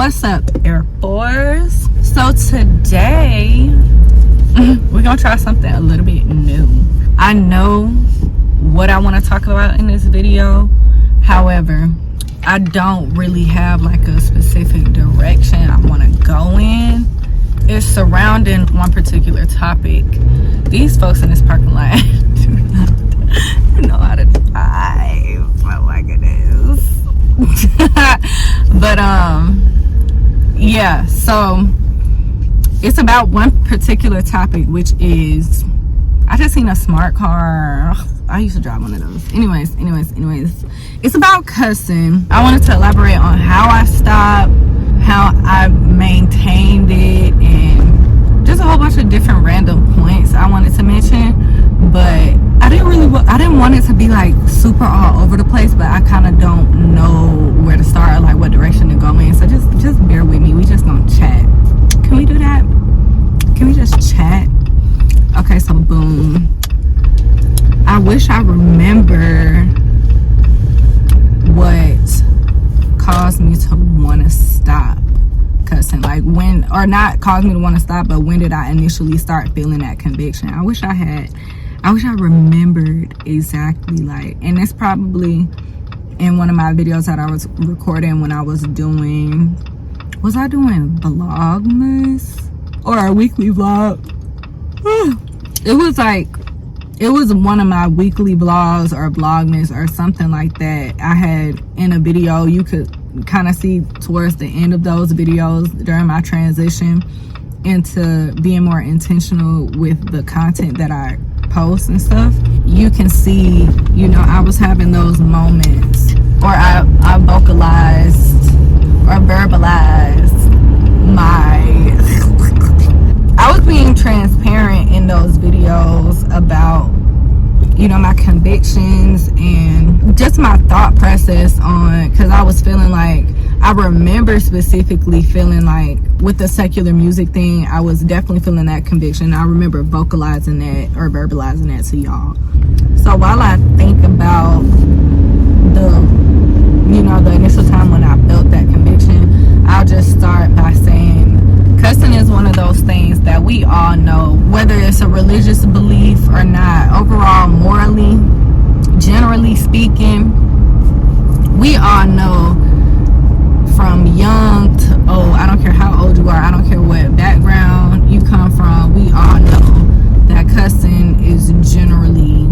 What's up, Air Force? So today we're gonna try something a little bit new. I know what I want to talk about in this video, however I don't really have like a specific direction I want to go in. It's surrounding one particular topic. These folks in this parking lot do not know how to drive. Oh my goodness. But yeah, so it's about one particular topic, which is, I just seen a smart car. I used to drive one of those. Anyways, it's about cussing. I wanted to elaborate on how I stopped, how I maintained it, and just a whole bunch of different random points I wanted to mention. But I didn't want it to be like super all over the place, but I kind of don't know where to start or like what direction to go in. So just bear with me. We just gonna chat. Can we do that? Can we just chat? Okay, so boom. I wish I remember what caused me to want to stop cussing. Like when, or not caused me to want to stop, but when did I initially start feeling that conviction? I wish I remembered exactly, like, and it's probably in one of my videos that I was recording when I was doing Vlogmas or a weekly vlog. It was one of my weekly vlogs or Vlogmas or something like that. I had in a video, you could kind of see towards the end of those videos during my transition into being more intentional with the content that I post and stuff. You can see, you know, I was having those moments, or I vocalized or verbalized I was being transparent in those videos about, you know, my convictions and just my thought process on, because I was feeling like, I remember specifically feeling like with the secular music thing, I was definitely feeling that conviction. I remember vocalizing that or verbalizing that to y'all. So while I think about the initial time when I felt that conviction, I'll just start by saying cussing is one of those things that we all know, whether it's a religious belief or not. Overall, morally, generally speaking, we all know from young to old, I don't care how old you are, I don't care what background you come from, we all know that cussing is generally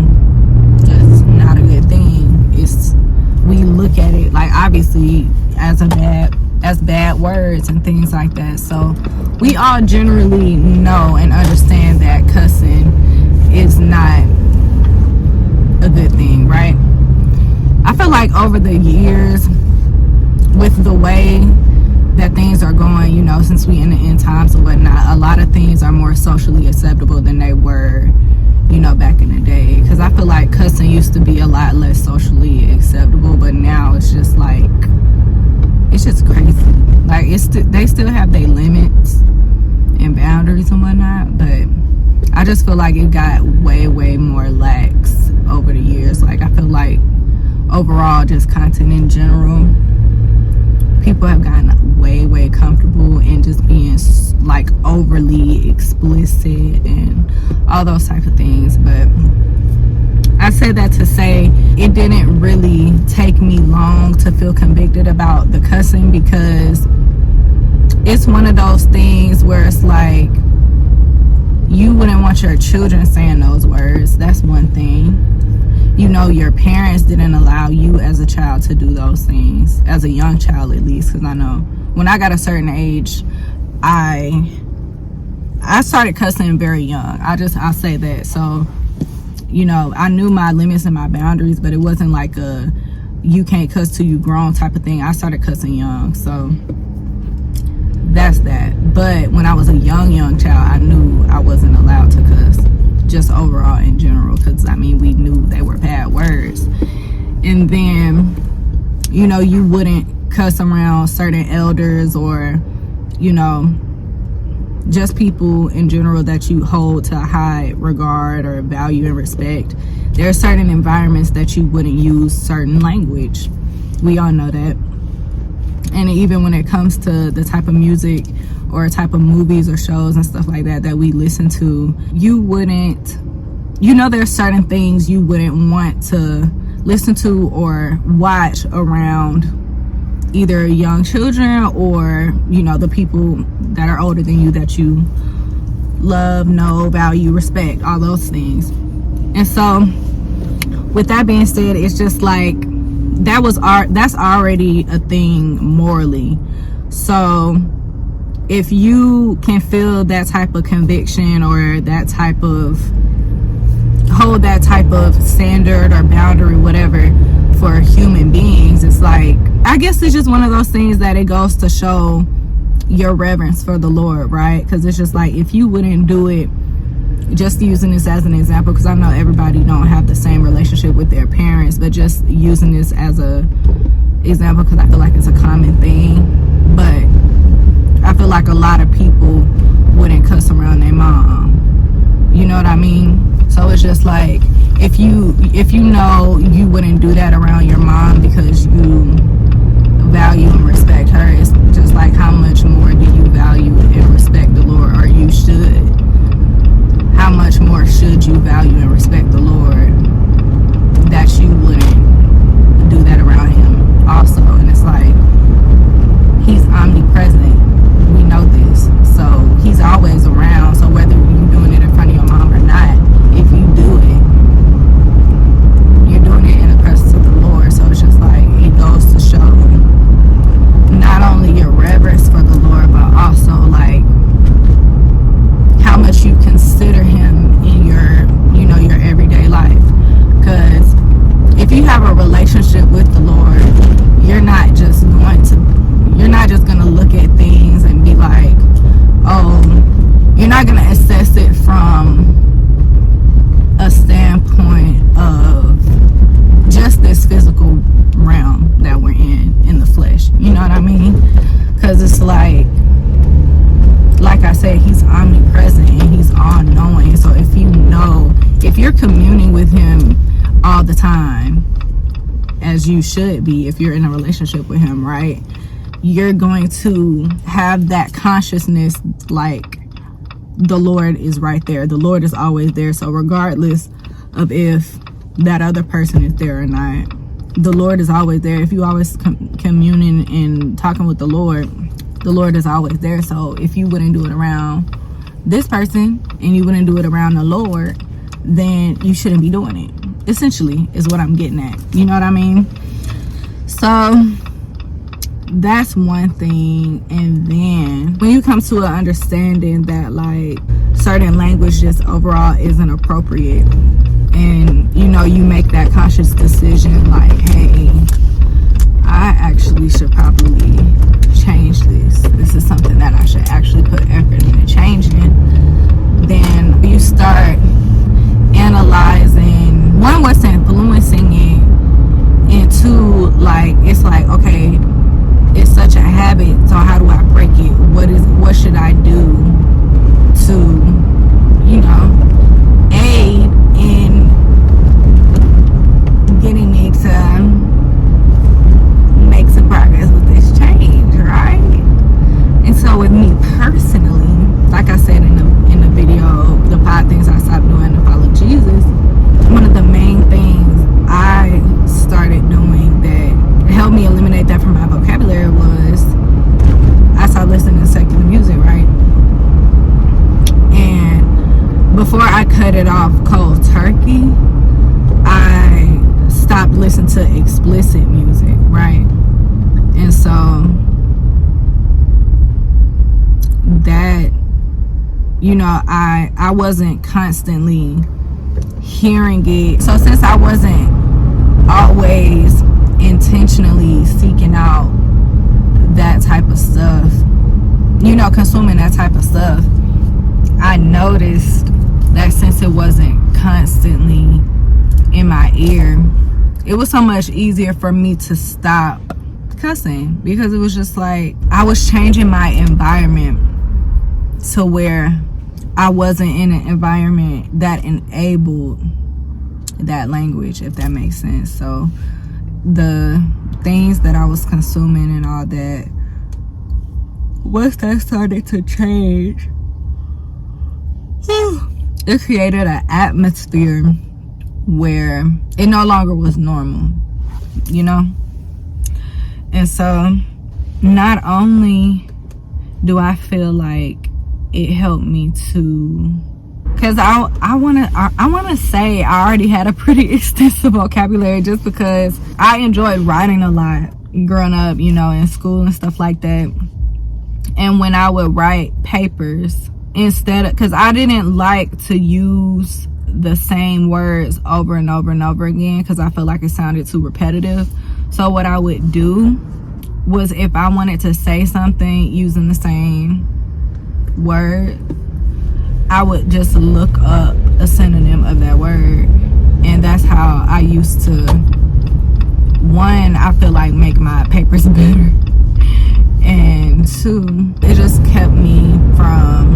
just not a good thing. We look at it like obviously as bad words and things like that. So we all generally know and understand that cussing is not a good thing, right? I feel like over the years, with the way that things are going, you know, since we in the end times and whatnot, a lot of things are more socially acceptable than they were, you know, back in the day. Because I feel like cussing used to be a lot less socially acceptable, but now it's just like, it's just crazy. Like they still have their limits and boundaries and whatnot, but I just feel like it got way more lax over the years. Like I feel like overall, just content in general, people have gotten way comfortable in just being like overly explicit and all those type of things. But I said that to say it didn't really take me long to feel convicted about the cussing, because it's one of those things where it's like you wouldn't want your children saying those words. That's one thing. You know, your parents didn't allow you as a child to do those things, as a young child at least, because I know when I got a certain age, I started cussing very young. I'll say that. So, you know, I knew my limits and my boundaries, but it wasn't like a you can't cuss till you grown type of thing. I started cussing young, so that's that. But when I was a young child, I knew I wasn't allowed to cuss, just overall in general, because I mean, we knew they were bad words. And then, you know, you wouldn't cuss around certain elders or, you know, just people in general that you hold to a high regard or value and respect. There are certain environments that you wouldn't use certain language. We all know that. And even when it comes to the type of music or type of movies or shows and stuff like that we listen to, you wouldn't, there's certain things you wouldn't want to listen to or watch around either young children or, the people that are older than you, that you love, know, value, respect, all those things. And so with that being said, it's just like that's already a thing morally. So if you can feel that type of conviction or that type of hold that type of standard or boundary, whatever, for human beings, it's like, I guess it's just one of those things that it goes to show your reverence for the Lord, right? Because it's just like, if you wouldn't do it, just using this as an example, because I know everybody don't have the same relationship with their parents, but just using this as a example because I feel like it's a common thing. But I feel like a lot of people wouldn't cuss around their mom, you know what I mean? So it's just like, if you know you wouldn't do that around your mom because you value and respect her, it's just like, how much more do you value and respect the Lord, or you should? How much more should you value and respect the Lord that you wouldn't do that around him also? And it's like, he's omnipresent. We know this. So he's always around. So whether you're doing it in front of your mom or not, if you do it, you're doing it in the presence of the Lord. So it's just like, it goes to show not only your reverence for the Lord, but also like how much you consider him in your, your everyday life. Because if you have a relationship with the Lord, you're not just going to look at things and be like, oh, you're not going to assess it from a standpoint of just this physical realm that we're in the flesh. You know what I mean? Because it's like I said, he's omnipresent and he's all-knowing. So if you're communing with him all the time, as you should be if you're in a relationship with him, right, you're going to have that consciousness like the Lord is right there. The Lord is always there. So regardless of if that other person is there or not, the Lord is always there. If you always communing and talking with the Lord is always there. So if you wouldn't do it around this person and you wouldn't do it around the Lord, then you shouldn't be doing it, essentially, is what I'm getting at. You know what I mean? So that's one thing. And then when you come to an understanding that like certain language just overall isn't appropriate, and you make that conscious decision like, hey, I actually should probably change this is something that I should actually put effort into changing, then you start analyzing, one, what's influencing it, and two, like, it's like, okay, it's such a habit, so how do I break it? What should I do to aid in getting me to make some progress with this change, right? And so with me personally, like I said in the video, the 5 things I stopped doing to follow Jesus, one of the main things I started doing that helped me eliminate that from my vocabulary was I started listening to secular music, right? And before I cut it off cold turkey, I stopped listening to explicit music, right? And so that, I wasn't constantly hearing it. So since I wasn't always intentionally seeking out that type of stuff, consuming that type of stuff, I noticed that since it wasn't constantly in my ear, it was so much easier for me to stop cussing, because it was just like I was changing my environment to where I wasn't in an environment that enabled that language, if that makes sense. So the things that I was consuming and all that, once that started to change, it created an atmosphere where it no longer was normal, you know? And so not only do I feel like it helped me to, because I want to say I already had a pretty extensive vocabulary, just because I enjoyed writing a lot growing up, you know, in school and stuff like that. And when I would write papers, instead of, because I didn't like to use the same words over and over and over again, because I felt like it sounded too repetitive. So what I would do was, if I wanted to say something using the same word, I would just look up a synonym of that word. And that's how I used to, one, I feel like, make my papers better, and two, it just kept me from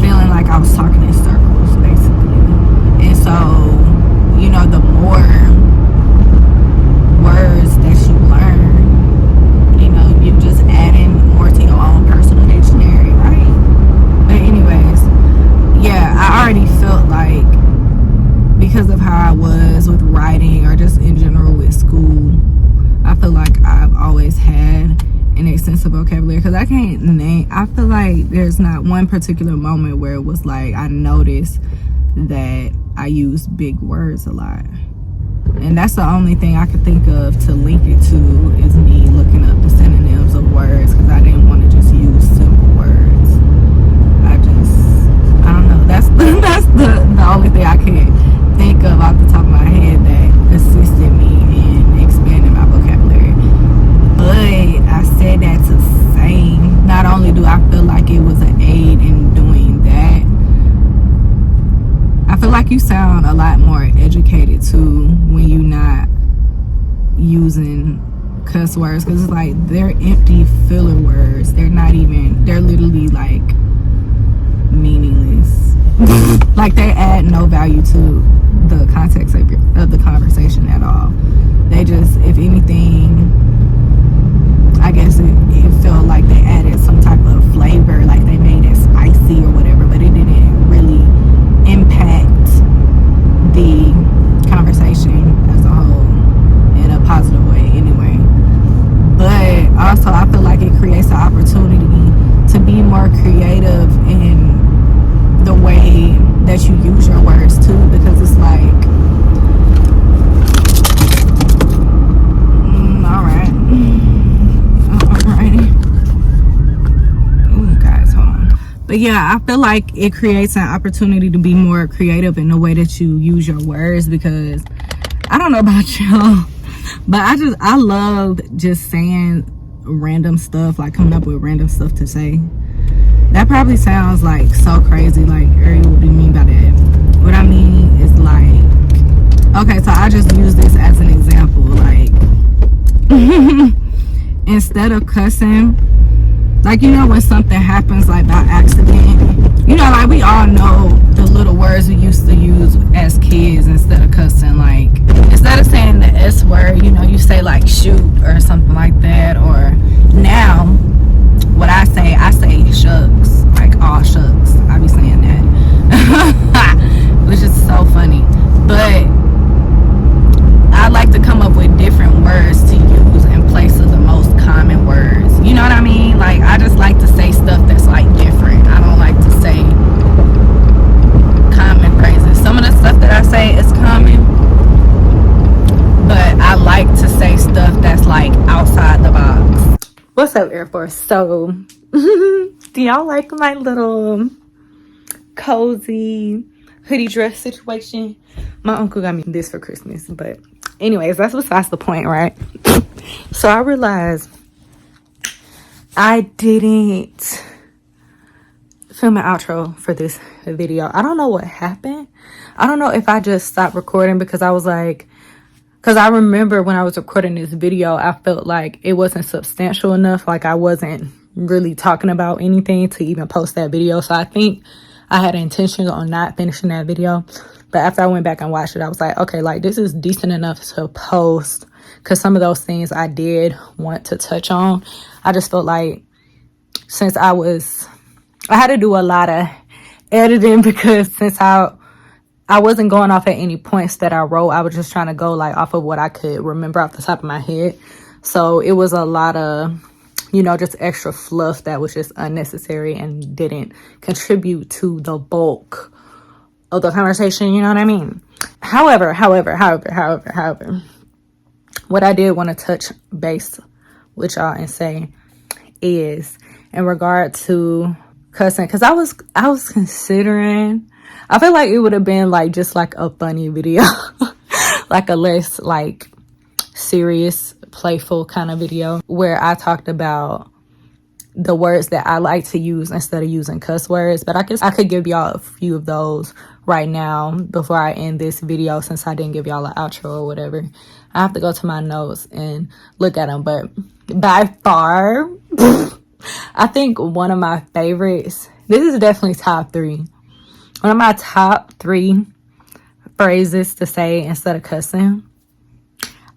feeling like I was talking in circles, basically. And so, you know, the more words that you learn, you know, you just adding more to your own personal dictionary, right? But anyways, yeah, I already felt like, because of how I was with writing, or just in general with school, I feel like I've always had an extensive vocabulary, because I can't name, I feel like there's not one particular moment where it was like I noticed that I use big words a lot. And that's the only thing I could think of to link it to, is me looking up the synonyms of words, because I didn't want to just use simple words. I don't know, that's the only thing I could think of off the top of my head that assisted me in expanding my vocabulary. But I said that to say, not only do I feel like it was an aid in doing that, I feel like you sound a lot more educated too when you're not using cuss words, because it's like they're empty filler words. They're literally like meaningless. Like, they add no value to the context of the conversation at all. They just, if anything, I guess it felt like they added some type of flavor, like they made it spicy or whatever, but it didn't really impact the conversation as a whole in a positive way anyway. But also, I feel like it creates an opportunity to be more creative in the way that you use your words too, because it's like, alright. Ooh, guys, hold on. But yeah, I feel like it creates an opportunity to be more creative in the way that you use your words, because I don't know about y'all, but I love just saying random stuff, like coming up with random stuff to say. That probably sounds like so crazy, like, Ariel, what do you mean by that? What I mean is, like, okay, so I just use this as an example, like, instead of cussing, like, you know, when something happens like by accident, you know, like, we all know the little words we used to use as kids instead of cussing. Like, instead of saying the S word, you know, you say like shoot or something like that. Or now, what I say shucks, like all shucks. I be saying that, which is so funny. But I like to come up with different words to use in place of the most common words. You know what I mean? Like, I just like to say stuff that's like different. I don't like to say common phrases. Some of the stuff that I say is common, but I like to say stuff that's like outside the box. What's up, Air Force? So, do y'all like my little cozy hoodie dress situation? My uncle got me this for Christmas, but anyways, that's besides the point, right? So I realized I didn't film an outro for this video. I don't know what happened. I don't know if I just stopped recording because I was like, because I remember when I was recording this video, I felt like it wasn't substantial enough. Like, I wasn't really talking about anything to even post that video. So I think I had intentions on not finishing that video. But But after I went back and watched it, I was like, okay, like this is decent enough to post, because some of those things I did want to touch on. I just felt like since I had to do a lot of editing, because since I wasn't going off at any points that I wrote, I was just trying to go like off of what I could remember off the top of my head. So it was a lot of, just extra fluff that was just unnecessary and didn't contribute to the bulk of the conversation, you know what I mean? However, what I did want to touch base with y'all and say is in regard to cussing, because I was considering, I feel like it would have been like just like a funny video, like a less like serious, playful kind of video where I talked about the words that I like to use instead of using cuss words. But I guess I could give y'all a few of those right now before I end this video, since I didn't give y'all an outro or whatever. I have to go to my notes and look at them. But by far, I think one of my favorites, this is definitely top 3. One of my top 3 phrases to say instead of cussing.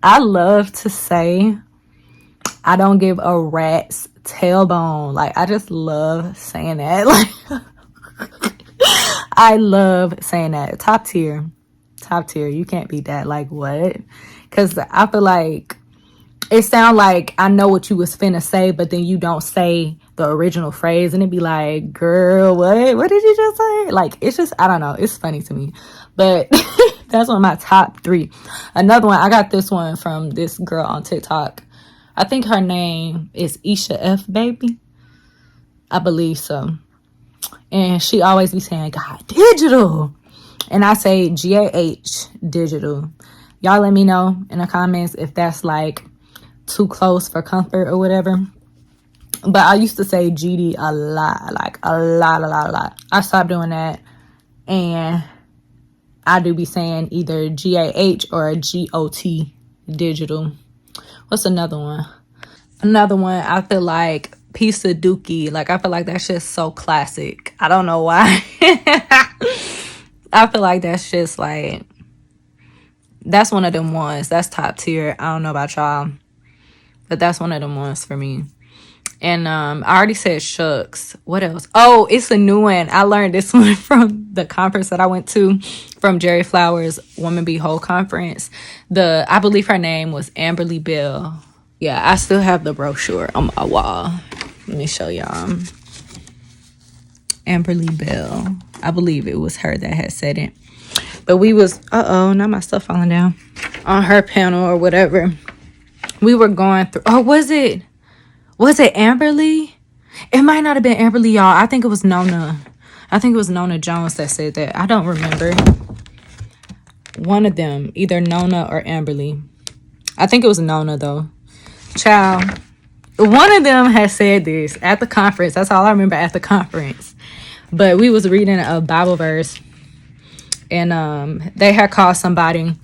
I love to say, I don't give a rat's tailbone. Like, I just love saying that. Like, I love saying that. Top tier. You can't beat that. Like, what? Because I feel like it sounds like I know what you was finna say, but then you don't say the original phrase, and it'd be like, girl, what did you just say? Like, it's just, I don't know, it's funny to me. But that's one of my top 3. Another one, I got this one from this girl on TikTok. I think her name is Isha F Baby, I believe so. And she always be saying, God, digital. And I say GAH, digital. Y'all let me know in the comments if that's like too close for comfort or whatever. But I used to say GD a lot, like a lot. I stopped doing that, and I do be saying either GAH or GOT, digital. What's another one? Another one, I feel like piece of dookie. Like, I feel like that's just so classic. I don't know why. I feel like that's just like, that's one of them ones. That's top tier. I don't know about y'all, but that's one of them ones for me. And I already said shucks. What else? Oh, it's a new one. I learned this one from the conference that I went to, from Jerry Flowers' Woman Be Whole conference. I believe her name was Amberly Bell. Yeah, I still have the brochure on my wall. Let me show y'all. Amberly Bell. I believe it was her that had said it. But we was, not my stuff falling down, on her panel or whatever. We were going through, was it Amberly? It might not have been Amberly, y'all. I think it was Nona. I think it was Nona Jones that said that. I don't remember. One of them, either Nona or Amberly. I think it was Nona, though. Child, one of them had said this at the conference. That's all I remember at the conference. But we was reading a Bible verse, and they had called somebody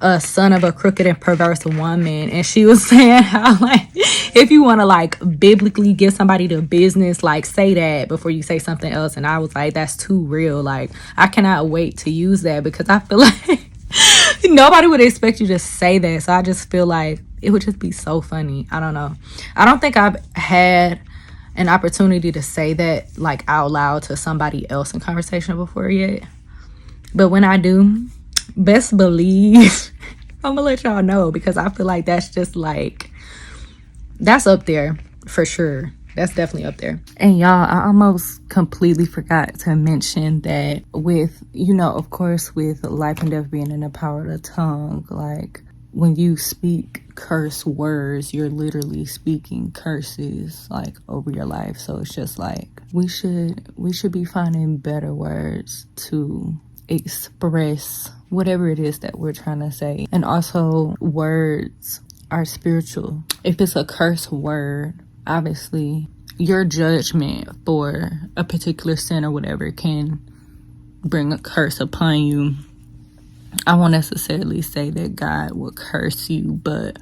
a son of a crooked and perverse woman, and she was saying how, like, if you want to like biblically give somebody the business, like, say that before you say something else. And I was like, that's too real. Like, I cannot wait to use that, because I feel like nobody would expect you to say that. So I just feel like it would just be so funny. I don't know. I don't think I've had an opportunity to say that like out loud to somebody else in conversation before yet, but when I do, best believe I'm gonna let y'all know, because I feel like that's just like, that's up there for sure. That's definitely up there. And y'all, I almost completely forgot to mention that with, of course, with life and death being in the power of the tongue, like, when you speak curse words, you're literally speaking curses like over your life. So it's just like, we should be finding better words to express whatever it is that we're trying to say. And also, words are spiritual. If it's a curse word, obviously your judgment for a particular sin or whatever can bring a curse upon you. I won't necessarily say that God will curse you, but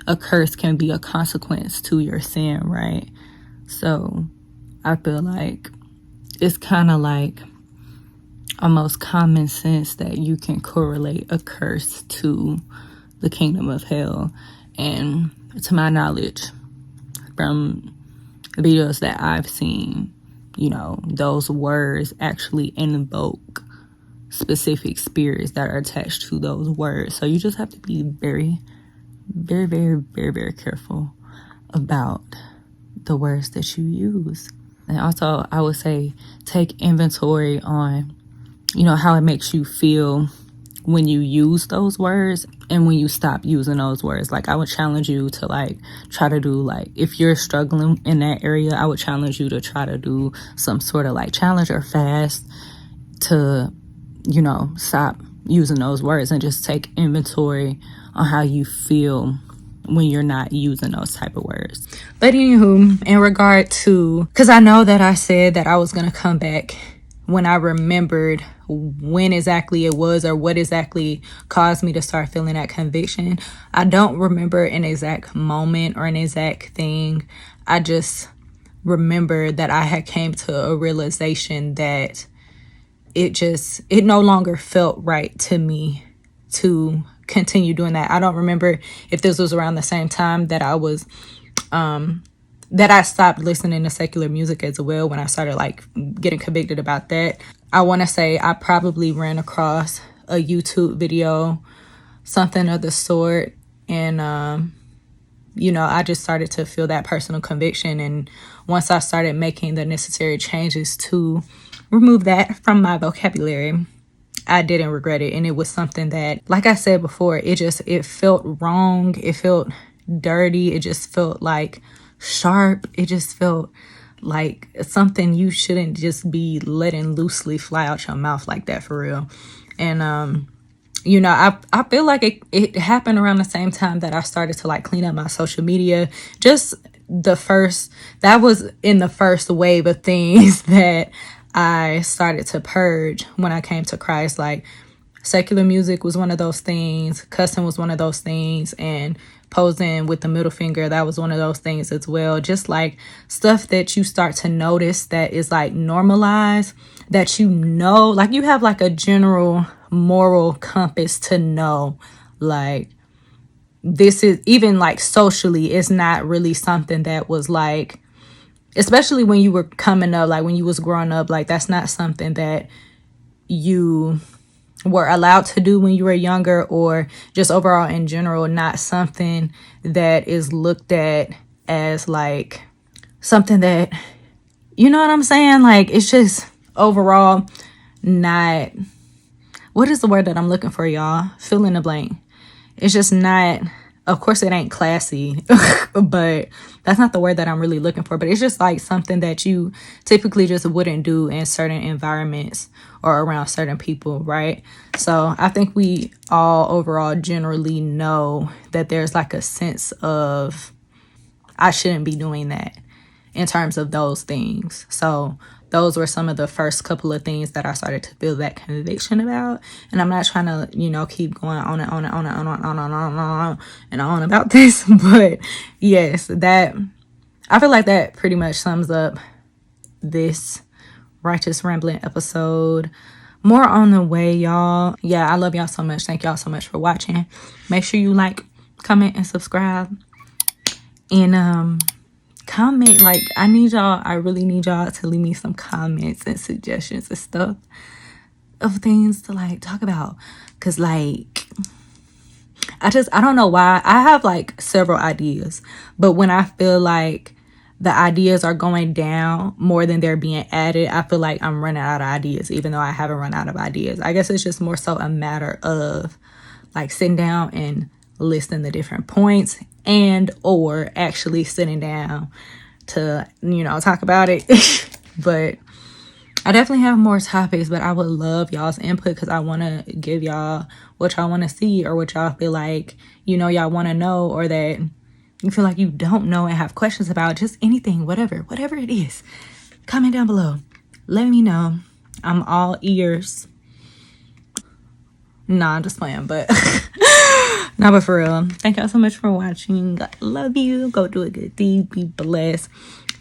a curse can be a consequence to your sin, right? So I feel like it's kind of like almost common sense that you can correlate a curse to the kingdom of hell. And to my knowledge, from videos that I've seen, those words actually invoke specific spirits that are attached to those words. So you just have to be very, very, very, very, very careful about the words that you use. And also, I would say take inventory on, how it makes you feel when you use those words and when you stop using those words. Like, I would challenge you to try to do, if you're struggling in that area, I would challenge you to try to do some sort of challenge or fast to, stop using those words and just take inventory on how you feel when you're not using those type of words. But anywho, in regard to, because I know that I said that I was going to come back when I remembered when exactly it was or what exactly caused me to start feeling that conviction. I don't remember an exact moment or an exact thing. I just remember that I had came to a realization that it no longer felt right to me to continue doing that. I don't remember if this was around the same time that I was that I stopped listening to secular music as well, when I started getting convicted about that. I want to say I probably ran across a YouTube video, something of the sort, and I just started to feel that personal conviction. And once I started making the necessary changes to remove that from my vocabulary, I didn't regret it. And it was something that, like I said before, it felt wrong. It felt dirty. It just felt sharp. It just felt like something you shouldn't just be letting loosely fly out your mouth like that, for real. And I feel like it happened around the same time that I started to clean up my social media. Just that was in the first wave of things that I started to purge when I came to Christ. Secular music was one of those things. Cussing was one of those things. And posing with the middle finger, that was one of those things as well. Just stuff that you start to notice that is normalized, that you have a general moral compass to know this is even socially, it's not really something that was especially when you were coming up, when you was growing up, that's not something that you were allowed to do when you were younger, or just overall in general, not something that is looked at as something that, you know what I'm saying? It's just overall not, what is the word that I'm looking for, y'all? Fill in the blank. It's just not, of course it ain't classy, but that's not the word that I'm really looking for. But it's just something that you typically just wouldn't do in certain environments or around certain people, right? So I think we all overall generally know that there's a sense of, I shouldn't be doing that in terms of those things. So those were some of the first couple of things that I started to feel that conviction about. And I'm not trying to, keep going on and on and on and on and on and on and on about this. But yes, I feel like that pretty much sums up this Righteous Rambling episode. More on the way, y'all. Yeah, I love y'all so much. Thank y'all so much for watching. Make sure you comment, and subscribe. And comment, I really need y'all to leave me some comments and suggestions and stuff of things to talk about, because I don't know why. I have several ideas, but when I feel the ideas are going down more than they're being added, I feel like I'm running out of ideas, even though I haven't run out of ideas. I guess it's just more so a matter of sitting down and listening to different points, and or actually sitting down to talk about it. But I definitely have more topics, but I would love y'all's input, because I want to give y'all what y'all want to see, or what y'all feel y'all want to know, or that you feel like you don't know and have questions about. Just anything, whatever it is. Comment down below, let me know. I'm all ears. Nah, I'm just playing, but no, but for real, thank y'all so much for watching. Love you. Go do a good deed. Be blessed.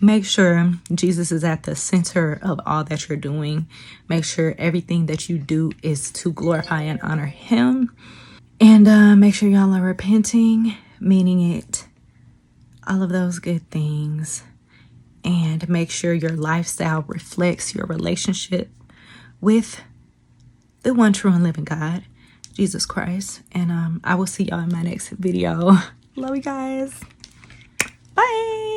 Make sure Jesus is at the center of all that you're doing. Make sure everything that you do is to glorify and honor him. And make sure y'all are repenting, meaning it, all of those good things. And make sure your lifestyle reflects your relationship with the one true and living God, Jesus Christ. And I will see y'all in my next video. Love you guys. Bye.